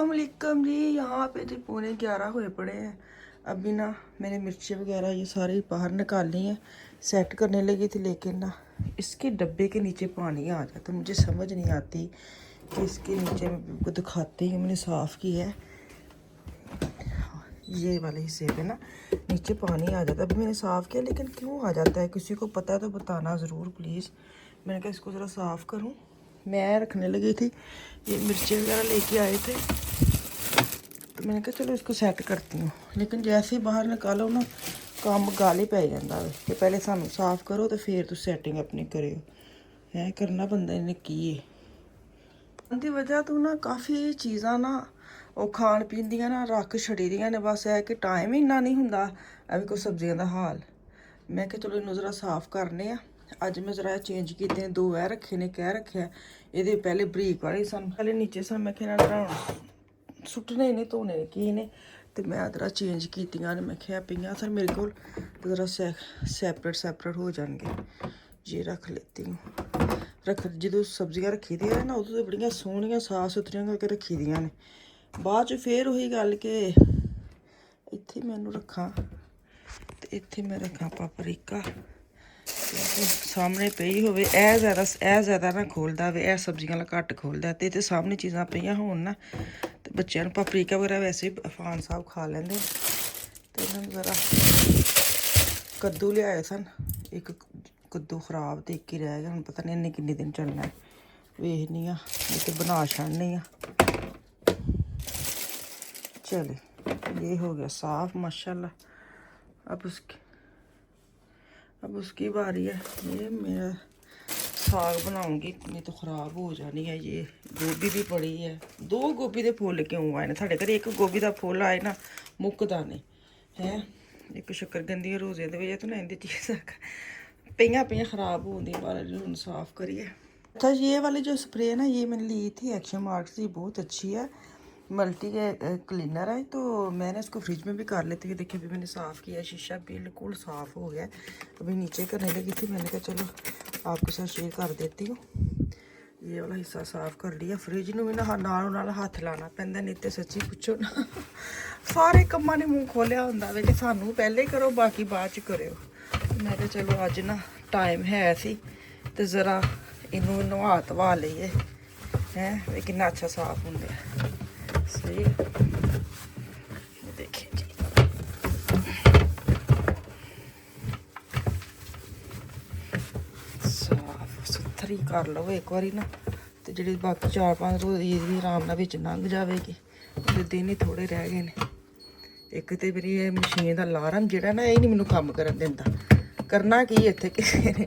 अस्सलाम वालेकुम जी। यहाँ पे जी पौने 11 हुए पड़े हैं। अभी ना मैंने मिर्ची वगैरह ये सारी बाहर निकालनी है, सेट करने लगी थी, लेकिन ना इसके डब्बे के नीचे पानी आ जाता, मुझे समझ नहीं आती कि इसके नीचे मैं को दिखाती हूँ। मैंने साफ़ की है, ये वाले हिस्से पे ना नीचे पानी आ जाता है। अभी मैंने साफ़ किया, लेकिन क्यों आ जाता है, किसी को पता है तो बताना ज़रूर प्लीज़। मैंने कहा इसको ज़रा साफ़ करूँ। मैं रखने लगी थी, ये मिर्ची वगैरह लेके आए थे, तो मैंने कहा चलो इसको सेट करती हूँ। लेकिन जैसे ही बाहर निकालो ना काम गाली पै जाता है कि पहले सानू साफ़ करो तो फिर तुम सैटिंग अपनी करो है करना बंदे ने की उनकी वजह तो ना काफ़ी चीज़ा ना ਉਹ ਖਾਣ ਪੀਣ ਦੀਆਂ ਨਾ ਰੱਖ ਛੜੀ ਦੀਆਂ ਨੇ। ਬਸ ਇਹ ਕਿ ਟਾਈਮ ਹੀ ਇੰਨਾ ਨਹੀਂ ਹੁੰਦਾ। ਐਵੇਂ ਕੋਈ ਸਬਜ਼ੀਆਂ ਦਾ ਹਾਲ। ਮੈਂ ਕਿਹਾ ਚਲੋ ਇਹਨੂੰ ਜ਼ਰਾ ਸਾਫ਼ ਕਰਨੇ ਆ। ਅੱਜ ਮੈਂ ਜ਼ਰਾ ਚੇਂਜ ਕੀਤੇ ਨੇ, 2 ਇਹ ਰੱਖੇ ਨੇ, ਕਹਿ ਰੱਖਿਆ ਇਹਦੇ ਪਹਿਲੇ ਬਰੀਕ ਵਾਲੇ ਸਨ, ਪਹਿਲੇ ਨੀਚੇ ਸਨ। ਮੈਂ ਕਿਹਾ ਇਹਨਾਂ ਨੂੰ ਸੁੱਟਣੇ ਨੇ, ਧੋਣੇ ਕੀ ਨੇ, ਤੇ ਮੈਂ ਜ਼ਰਾ ਚੇਂਜ ਕੀਤੀਆਂ ਨੇ। ਮੈਂ ਕਿਹਾ ਪਈਆਂ ਸਰ ਮੇਰੇ ਕੋਲ, ਤੇ ਜ਼ਰਾ ਸੈਪਰੇਟ ਹੋ ਜਾਣਗੇ। ये रख लेती हूँ। जो सब्जियां रखी दी है ना उदों तो बड़ियां सोहनियां साफ सुथरियां करके रखी दियां ने। बाद च फिर वही गल के इत्थे मैनू रखा ते इत्थे मैं रखा पापरिका, सामने पई होवे। ए ज़्यादा ना खोलदा वे, ए सब्जियां घट खोलदा, ते इत्थे सामने चीज़ां पईयां होण ना ते बच्चों नूं पापरिका वगैरह वैसे ही अफान साहब खा लैंदे। ते इन्हां नूं ज़रा कद्दू लियाए सन, एक कद्दू खराब तो एक ही रह गया, हम पता नहीं इन्हें किन्ने दिन चलना है। वेखनी हाँ तो बना छाड़नी हाँ। चले ये हो गया साफ माशाल्लाह। अब उसकी बारी है। ये मेरा साग बनाऊंगी, नहीं तो ख़राब हो जानी है। ये गोभी भी पड़ी है, 2 गोभी के फुल क्यों आए ना साढ़े घर। एक गोभी का फुल आए ना मुकदा नहीं है। एक शक्करकंदी रोज़े की वजह तो ना इनकी चीज़ पे ख़राब होती पर हम साफ़ करिए। अच्छा ये वाली जो स्प्रे है ना, ये मैंने ली थी एक्शन मार्क्स की, बहुत अच्छी है, मल्टी क्लीनर है। तो मैंने इसको फ्रिज में भी कर लेती है। देखिए अभी मैंने साफ़ किया, शीशा बिल्कुल साफ़ हो गया। अभी नीचे करने लगी थी, मैंने कहा चलो आपके साथ शेयर कर देती हूँ। ये वाला हिस्सा साफ़ कर लिया। फ्रिज में भी नाल हाथ लाना पैंदा, नहीं तो सच्ची पुछो ना सारे कम्मां ने मूँह खोलिया हुंदा वे कि सानू पहले करो बाकी बाद च करो। मैं कहा चलो अज ना टाइम है सी तो ज़रा इनू नवा धवा लीए हैं, कितना अच्छा साफ होंगे। सही देखिए जी, साफ सुथरी कर लो एक बारी ना, तो जी बाकी 4-5 रोज़ ये आराम नाल विच लंघ जाएगी। दिन ही थोड़े रह गए ने। एक तो मेरी ये मशीन का अलार्म जिहड़ा ना, ये नहीं मैनू काम करन दिंदा। करना की इत्थे किसी ने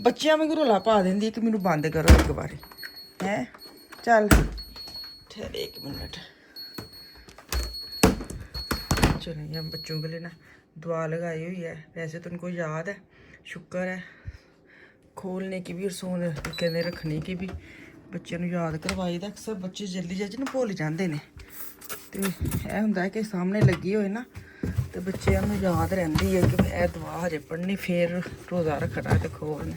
बच्चियां वांगू रौला पा देंदी कि मैनू बंद करो एक बारी हैं। चल ठहर 1 मिनट। चलो ये बच्चों के लिए ना दुआ लगाई हुई है। वैसे तो उनको याद है, शुक्र है, खोलने की भी और सोने कहने रखने की भी बच्चों को याद करवाई दा। अक्सर बच्चे जल्दी जल्दी ना भुल जाते हैं। तो यह होंगे कि सामने लगी होए ना तो बच्चों को याद रहती है कि यह दुआ हजे पढ़नी, फिर रोज़ा रखना तो खोलना।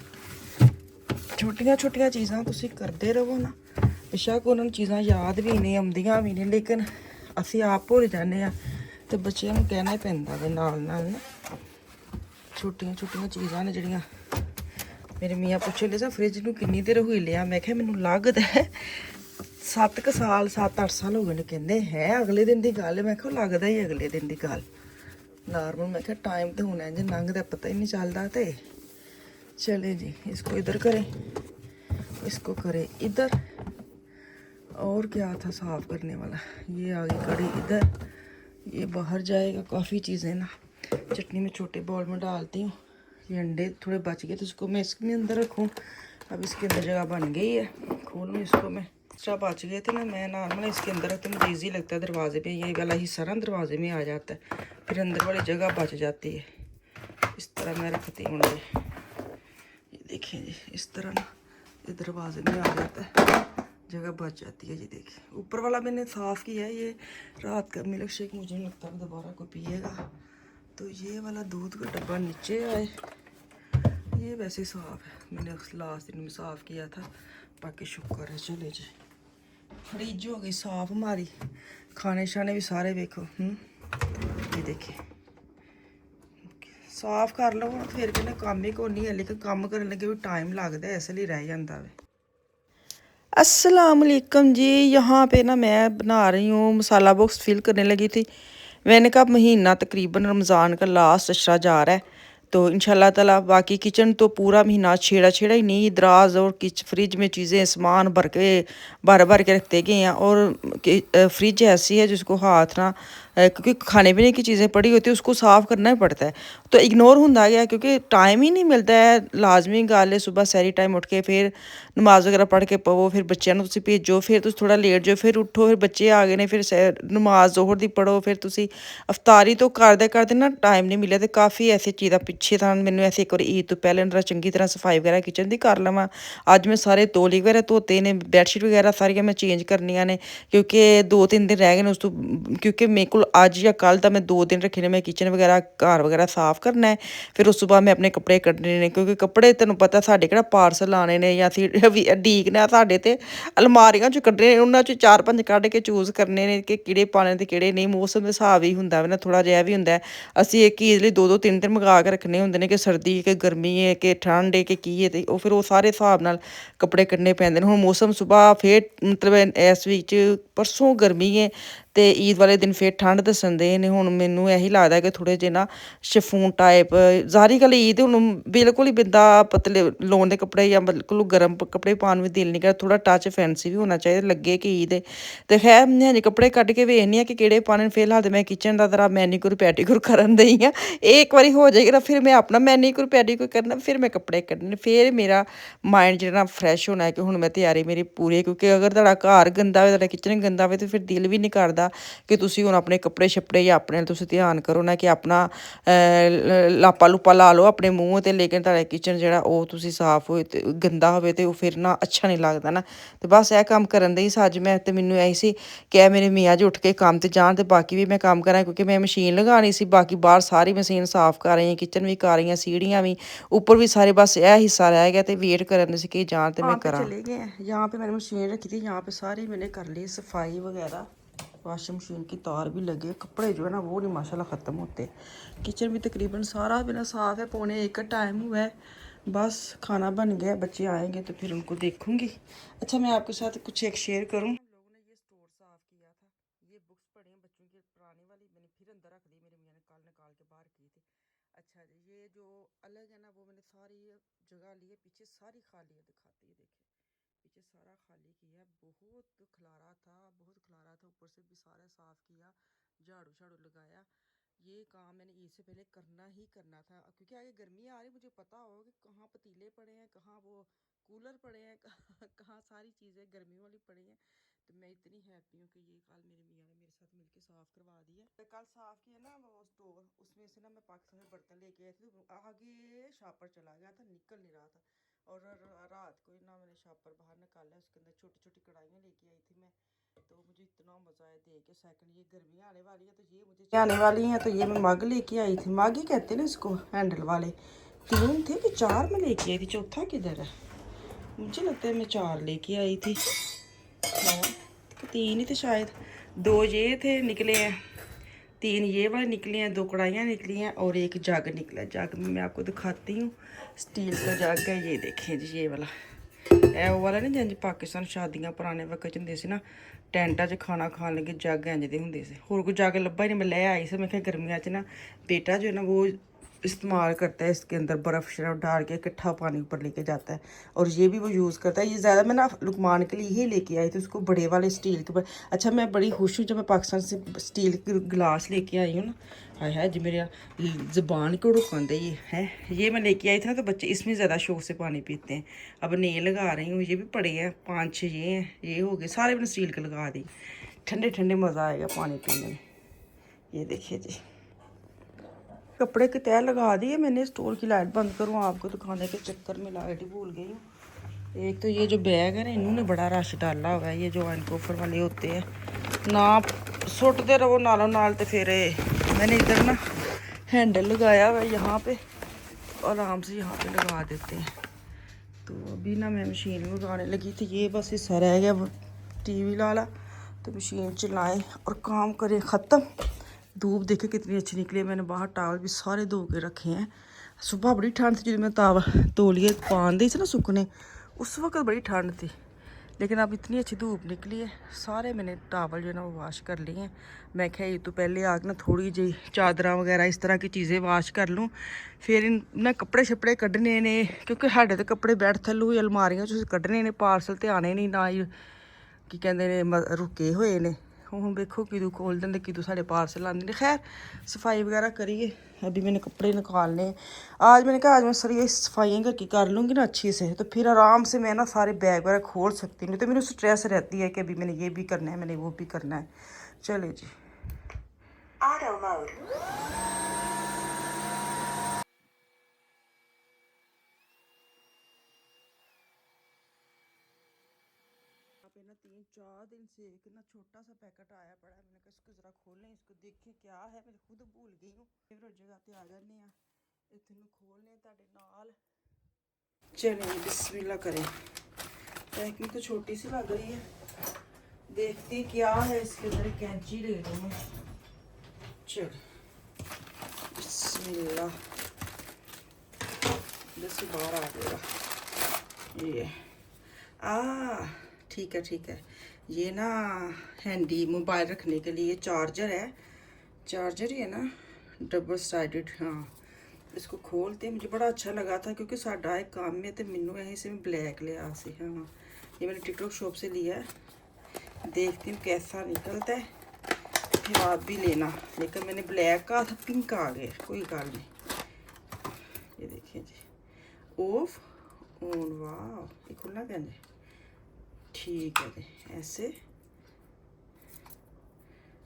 छोटिया छोटिया चीज़ां तुसीं करते रहो ना, बेशक उन्होंने चीज़ां याद भी नहीं आउंदियां भी नहीं, लेकिन असीं आप भुल जाने आ तो बच्चों को कहना ही पैंदा वे नाल नाल ना। छोटिया छोटिया चीज़ां ने जिहड़ियां मेरे मियाँ पुछन दे सी फ्रिज नूं किन्नी देर होई लिया। मैं कहा मैनूं लगदा है 7 साल 7-8 साल हो गए ने। कहंदे है अगले दिन की गल। मैं कहा लगदा ही अगले दिन की गल नॉर्मल। मैं कहा टाइम तो हुण इंज लंघदा पता ही नहीं चलता। तो चले जी इसको इधर करें, इसको करें इधर। और क्या था साफ़ करने वाला, ये आ गई कड़ी इधर, ये बाहर जाएगा। काफ़ी चीज़ें ना चटनी में छोटे बाउल में डालती हूँ। ये अंडे थोड़े बच गए तो इसको मैं इसके अंदर रखूँ। अब इसके अंदर जगह बन गई है, खोलूँ इसको मैं। एक्स्ट्रा बच गए थे ना, मैं नॉर्मल इसके अंदर रखती हूँ, मुझे ईजी लगता है। दरवाजे पे ये वाला हिस्सा ना दरवाजे में आ जाता है, फिर अंदर वाली जगह बच जाती है। इस तरह मैं रखती हूँ अंडे। ये देखिए जी इस तरह ना ये दरवाजे में आ जाता है, जगह बच जाती है जी। देखिए ऊपर वाला मैंने साफ़ किया है। ये रात का मिल्क शेक मुझे नहीं लगता दोबारा कोई पिएगा। तो ये वाला दूध का डब्बा नीचे आए, ये वैसे साफ़ है, मैंने लास्ट दिन में साफ़ किया था, बाकी शुक्र है। चले जी फ्रिज हो गई साफ़ हमारी। खाने शाने भी सारे देखो। ये देखिए साफ कर लो फिर कहने काम ही को नहीं है, लेकिन काम करने लगे भी टाइम लगता है, इसलिए रह जाता है। अस्सलाम वालेकुम जी। यहाँ पे ना मैं बना रही हूँ, मसाला बॉक्स फिल करने लगी थी। मैंने कहा महीना तकरीबन रमज़ान का लास्ट अशरा जा रहा है, तो इंशाल्लाह ताला बाकी किचन तो पूरा महीना छेड़ा छेड़ा ही नहीं, दराज और फ्रिज में चीज़ें सामान भर भर के रखते गए हैं। और फ्रिज ऐसी है जिसको हाथ ना क्योंकि खाने पीने की चीज़ें पड़ी होती है उसको साफ़ करना ही पड़ता है, तो इग्नोर होता गया क्योंकि टाइम ही नहीं मिलता है। लाजमी गल है सुबह सहरी टाइम उठ के फिर नमाज वगैरह पढ़ के पवो, फिर बच्चों को तुसीं भेजो, फिर तुम थोड़ा लेट जाओ, फिर उठो, फिर बच्चे आ गए ने, फिर नमाज जोहर दी पढ़ो, फिर तुसीं अफतारी तो करदे करदे ना टाइम नहीं मिले। तो काफ़ी ऐसी चीज़ां पिछे था मैंने ऐसे एक बार ईद तो पहले अंदर चंगी तरह सफाई वगैरह किचन की कर लवां। अज मैं सारे तौली वगैरह धोते ने, बैडशीट वगैरह सारियां मैं चेंज करनियां ने क्योंकि 2-3 दिन रह गए ने उस तो, क्योंकि मेरे को अज या कल तो मैं 2 दिन रखे ने, मैं किचन वगैरह घर वगैरह साफ करना है। फिर उस तो बाद मैं अपने कपड़े कड्ढने ने, क्योंकि कपड़े तेन पता साढ़े किहड़ा पार्सल आने ने या ਡੀਕਣਾ ਸਾਡੇ ਤੇ ਅਲਮਾਰੀਆਂ ਚੋਂ ਕੱਢਣੇ, ਉਹਨਾਂ ਚੋਂ 4-5 ਕੱਢ ਕੇ ਚੂਜ਼ ਕਰਨੇ ਨੇ ਕਿ ਕਿਹੜੇ ਪਾਣੇ ਤੇ ਕਿਹੜੇ ਨਹੀਂ। ਮੌਸਮ ਦੇ ਹਿਸਾਬ ਹੀ ਹੁੰਦਾ ਵਾ ਨਾ, ਥੋੜਾ ਜਿਹਾ ਵੀ ਹੁੰਦਾ। ਅਸੀਂ ਇੱਕ ਹੀ ਲਈ 2-2 3-3 ਮੰਗਾ ਕੇ ਰੱਖਣੇ ਹੁੰਦੇ ਨੇ ਕਿ ਸਰਦੀ ਕਿ ਗਰਮੀ ਹੈ ਕਿ ਠੰਡ ਹੈ ਕਿ ਕੀ ਹੈ, ਤੇ ਉਹ ਫਿਰ ਉਹ ਸਾਰੇ ਹਿਸਾਬ ਨਾਲ ਕੱਪੜੇ ਕੱਢਣੇ ਪੈਂਦੇ ਨੇ। ਹੁਣ ਮੌਸਮ ਸੁਬਾਹ ਫਿਰ ਮਤਲਬ ਇਸ ਵਿੱਚ ਪਰਸੋਂ ਗਰਮੀ ਹੈ ਤੇ ईद वाले दिन फिर ठंड दसन दे ने। हुण मैनू यही लगता कि थोड़े जे ना शिफोन टाइप, ज़ाहिरी गल ईद हुण बिल्कुल ही बंदा पतले लोन के कपड़े या बिल्कुल गर्म कपड़े पाने में दिल नहीं करता, थोड़ा टच फैंसी भी होना चाहिए, लगे कि ईद है। तो खैर मैं हजे कपड़े कड्ढ के वेखनी कि केह्ड़े पाने। फिलहाल तो मैं किचन का जरा मैनीक्योर पैडीक्योर करन दई हाँ, एक बारी हो जाएगा फिर मैं अपना मैनीक्योर पैडीक्योर करना, फिर मैं कपड़े कड्ढने, फिर मेरा माइंड जो फ्रैश होना है कि हुण मैं तैयारी मेरी पूरी। क्योंकि अगर तुहाडा घर गंदा होवे, तुहाडा किचन गंदा होवे, तो फिर दिल भी नहीं करता कि तुसीं हुण अपने कपड़े शपड़े या अपने तुसीं ध्यान करो ना कि अपना लापा लूपा ला लो अपने मूँह ते, लेकिन तुहाडा किचन जेह्ड़ा ओह् तुसीं साफ होए ते गंदा होवे ते फिर ना अच्छा नहीं लगदा ना। ते बस यह कम्म करन दई सी अज्ज मैं, ते मैनूं ऐ सी कि मेरे मियाँ जी उठ के कम्म ते जान ते बाकी भी मैं कम्म करां, क्योंकि मैं मशीन लगानी सी। बाकी बाहर सारी मशीन साफ कर रही, किचन भी कर रही हैं, सीढ़ियाँ भी ऊपर भी सारे, बस यह हिस्सा रह गया तो वेट करन सी कि जान ते मैं करां। चले गए हैं यहाँ पे मैंने मशीन रखी थी, यहाँ पे सारी मैंने कर ली सफाई वगैरह। वाशिंग मशीन की तार भी लगे, कपड़े जो है ना वो नहीं माशाल्लाह ख़त्म होते। किचन भी तकरीबन सारा मेरा साफ़ है, 1:45 टाइम हुआ है, बस खाना बन गया, बच्चे आएंगे तो फिर उनको देखूंगी। अच्छा मैं आपके साथ कुछ एक शेयर करूं। लोगों ने ये स्टोर साफ़ किया था, ये बुक्स पढ़ी हैं बच्चों की पुरानी वाली, मैंने फिर अंदर रख दी, मेरी मियाँ ने कल निकाल के बाहर की थी। अच्छा जी ये जो अलग है ना वो मैंने सारी जगह ली है, पीछे सारी खाली है, दिखाती है देखिए पीछे सारा खाली किया, बहुत खलारा था, बहुत खलारा था, ऊपर से भी सारा साफ़ किया, झाड़ू झाड़ू लगाया। ये काम मैंने ईद से पहले करना ही करना था, क्योंकि आगे गर्मी आ रही, मुझे पता हो कि कहाँ पतीले पड़े हैं, कहाँ वो कूलर पड़े हैं, कहाँ सारी चीज़ें गर्मी वाली पड़ी हैं। तो मैं इतनी हैप्पी हूँ कि ये कल मेरी मियाँ ने मेरे साथ मिलके साफ़ करवा दिया। तो कल साफ़ किया ना वो स्टोर, उसमें से ना मैं पाकिस्तान में बर्तन लेके आई थी, आगे शापर चला गया था, निकल नहीं रहा था। और रात को ना मैंने शापर बाहर निकाला, उसके अंदर छोटी छोटी कढ़ाइयाँ लेके आई थी मैं, तो मुझे इतना मज़ा आया देख के। सेकंड ये गर्मियाँ आने वाली है तो ये मुझे आने वाली हैं, तो ये मैं मग लेके आई थी, मग ही कहते हैं ना इसको, हैंडल वाले 3 थे कि 4 मैं लेके आई थी, चौथा किधर है, मुझे लगता है मैं 4 लेके आई थी, हाँ 3 ही थे शायद, 2 ये थे निकले हैं, 3 ये वाले निकले हैं, 2 कढ़ाइयाँ निकली हैं और एक जग निकला है। जग में मैं आपको दिखाती हूँ, स्टील का जग है, ये देखें जी ये वाला है, वो वाला नहीं जिंज पाकिस्तान शादियां पुराने वक्त च हुंदे सी ना, टेंटा च खाना खान लगे जग इंज दे हुंदे सी। होर कोई जग लब्भा ही नहीं, मैं ले आई सी, मैं क्या गर्मियां च ना बेटा जो है ना वो इस्तेमाल करता है, इसके अंदर बर्फ़ शर्फ़ डाल के इकट्ठा पानी ऊपर लेके जाता है, और ये भी वो यूज़ करता है। ये ज़्यादा मैं ना लुकमान के लिए ही लेके आई थी, उसको बड़े वाले स्टील के। अच्छा मैं बड़ी खुश हूँ जब मैं पाकिस्तान से स्टील के गिलास लेके आई हूँ ना, हाय हाय जी मेरा ज़ुबान को रुकन दे ये है। ये मैं लेके आई थी ना तो बच्चे इसमें ज़्यादा शौक से पानी पीते हैं। अब नए लगा रही हूँ, ये भी पड़े हैं 5-6 ये हैं, ये हो गए सारे, मैंने स्टील के लगा दी, ठंडे ठंडे मज़ा आएगा पानी पीने में। ये देखिए जी कपड़े की तह लगा दी है मैंने। स्टोर की लाइट बंद करूँ आपको दिखाने के चक्कर में लाइट ही भूल गई हूँ। एक तो ये जो बैग है ना इन्होंने बड़ा रश डाला हुआ है, ये जो ऑइन ऑफर वाले होते हैं ना, सुटते रहो नालों नाल। तो फिर मैंने इधर ना हैंडल लगाया हुआ है यहाँ पे, आराम से यहाँ पे लगा देते हैं। तो अभी ना मैं मशीन लगाने लगी थी, ये बस हिस्सा रह गया टीवी वाला, तो मशीन चलाएं और काम करें ख़त्म। धूप देखे कितनी अच्छी निकली है। मैंने बाहर टावल भी सारे धो के रखे हैं। सुबह बड़ी ठंड थी, जब मैं तौलिए पान दी थी ना सुकने, उस वक्त बड़ी ठंड थी। लेकिन अब इतनी अच्छी धूप निकली है, सारे मैंने टावल जो है ना वो वाश कर लिए हैं। मैं क्या ये तो पहले आके ना थोड़ी जी चादरा वगैरह इस तरह की चीज़ें वाश कर लूँ, फिर इन ना कपड़े शपड़े कड्ढने ने, क्योंकि साढ़े तो कपड़े बैठ थल्लू अलमारियां च कड्ढने ने, पार्सल तो आने नहीं ना ही की कहते ने रुके हुए ने। हूँ देखो किदू खोल देंगे किदू साढ़े पार्सल आते। खैर सफाई वगैरह करिए, अभी मैंने कपड़े निकालने। आज मैंने कहा आज मैं सारी सफाइयाँ करके कर लूँगी ना अच्छी से, तो फिर आराम से मैं ना सारे बैग वगैरह खोल सकती हूँ। तो मेरे स्ट्रेस रहती है कि अभी मैंने ये भी करना है, मैंने वो भी करना है। चले जी ऑटो मोड। ना 3-4 दिन से एक ना छोटा सा पैकेट आया पड़ा है। मैंने कहा इसको ज़रा खोलें, इसको देखें क्या है। मैं खुद भूल गई हूँ। फेवरेट जगह पे आ जाने इतने खोलने ताड़े नाल। चलिए बिस्मिल्लाह करें। पैकिंग तो छोटी सी लग रही है, देखते क्या है इसके अंदर। कैंची ले लूँ मैं। चल बिस्मिल्लाह, जैसे बाहर आ गया ये। ठीक है ठीक है। ये ना हैंडी मोबाइल रखने के लिए चार्जर है। चार्जर ही है ना, डबल साइडेड। हाँ, इसको खोलते मुझे बड़ा अच्छा लगा था, क्योंकि साडा एक काम में तो मैनू यहीं से ब्लैक लिया से। हाँ, ये मैंने टिकटॉक शॉप से लिया है। देखती हूँ कैसा निकलता है, फिर आप भी लेना। लेकिन मैंने ब्लैक का था, पिंक आ गया, कोई गल नहीं। ये देखिए जी, ऑफ ऑन। वाह, ये खुलना कैसे? ठीक है जी, ऐसे।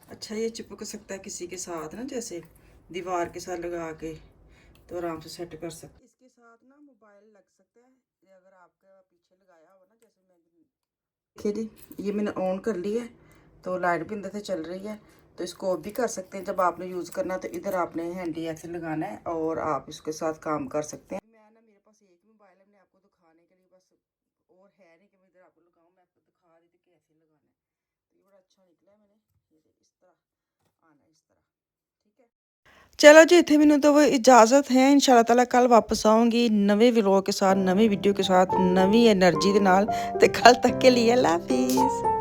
अच्छा, ये चिपक सकता है किसी के साथ ना, जैसे दीवार के साथ लगा के, तो आराम से सेट कर सकते। इसके साथ ना मोबाइल लग सकता है, अगर आपका पीछे लगाया हो ना, जैसे मैं। देखिए जी, ये मैंने ऑन कर ली है, तो लाइट भी अंदर से चल रही है। तो इसको ऑफ भी कर सकते हैं जब आपने यूज़ करना, तो इधर आपने हैंडी ऐसे लगाना है और आप इसके साथ काम कर सकते हैं। मैं ना, मेरे पास एक मोबाइल है, मैंने आपको दिखाने के लिए बस, और है नहीं कि मैं इधर आपको लगाऊँ। मैं आपको दिखा दी थी कैसे लगाना है। तो ये बड़ा अच्छा निकला है। मैंने ये इस तरह आना, इस तरह। ठीक है, चलो जी, इतने मैनू तो वो इजाज़त है। इंशाल्लाह ताला कल वापस आऊँगी नवे व्लॉग के साथ, नवी वीडियो के साथ, नवी एनर्जी के नाल। तो कल तक के लिए अल्लाह हाफिज़।